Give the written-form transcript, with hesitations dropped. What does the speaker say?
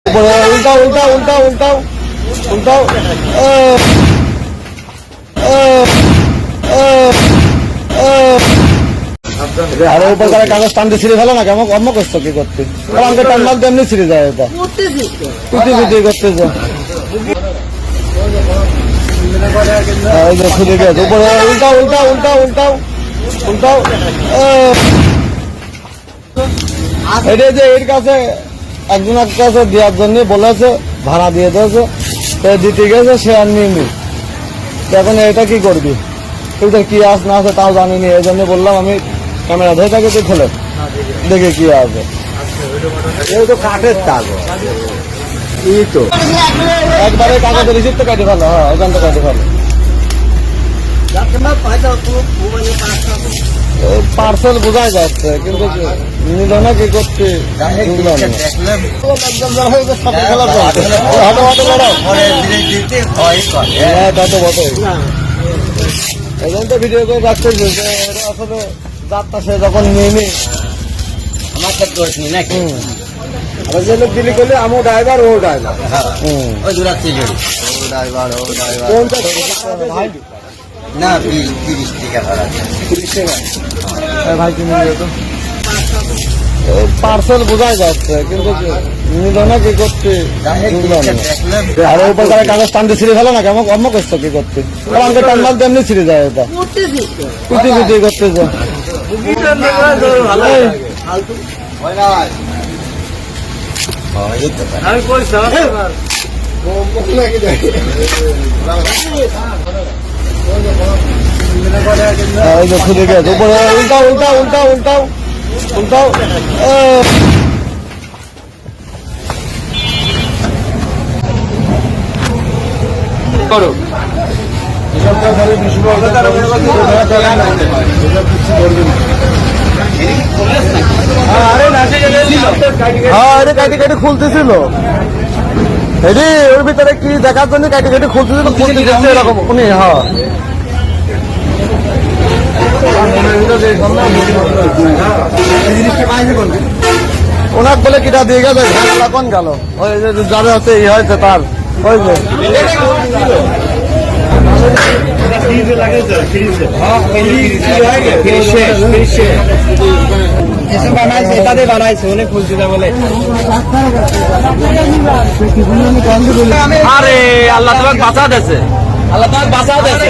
উল্টাও উল্টাও উল্টাও উল্টাও উল্টাও আরে উপর করে কাগজ টানতে ছিঁড়ে ফেলো না কেমন কর্ম করছো কি করতে আমাকে টান মারতে এমনি ছিঁড়ে যায় এটা পিটি পিটি করতেছে খুলে গেছে উপরে উল্টাও উল্টাও উল্টাও উল্টাও উল্টাও এটা যে এর কাছে একজনের কাছে দেওয়ার জন্য বলেছে ভাড়া দিয়ে দিয়েছে দিতে গেছে সে আর নিয়মি এখন এটা কি করবি তুই তো কি আস না আছে তাও জানিনি এই জন্য বললাম আমি ক্যামেরা ধরে থাকে তুই খোলে দেখে কি আছে এই তো কাঠের তাগ এই তো একবারে কাগজের রিসিপ্ট তো কাটে ভালো হ্যাঁ ওখান তো কাটে ভালো পার্সেল বোঝাই যাচ্ছে কিন্তু নিল না কি করতে এই জন্য তো ভিডিও করে রাখতেছে যে আসলে যাত্রা সে যখন নিয়ে নি আমার ক্ষেত্রে হয়নি নাকি আবার যে লোক দিল্লি করলে আমি ড্রাইভার ও ড্রাইভার ওই দূরাচ্ছি ও ড্রাইভার না 30 টাকা ভাড়া 30 টাকা ভাই তুমি তো পার্সেল বোঝাই যাচ্ছে কিন্তু নিল না কি করতে আরে উপর করে কাগজ টানতে ছিঁড়ে ফেলো না কেমন কর্ম করছো কি করতে আমাকে টান মারতে এমনি ছিঁড়ে যায় এটা পিটি পিটি করতেছে খুলে গেছে উপরে উল্টাও উল্টাও উল্টাও উল্টাও উল্টাও করো আরে কাটি কাটি খুলতেছিল এটি ওর ভিতরে কি দেখার জন্য কাটি কাটি খুলতেছিল এরকম উনি হ্যাঁ ওনার বলে কিটা দিয়ে গেছে কোন গেল ওই যে যাদের হচ্ছে ই হয়েছে তার ওই যে আরে আল্লাহ তোমাকে বাঁচা দিয়েছে আল্লাহ তোমাকে বাঁচা দিয়েছে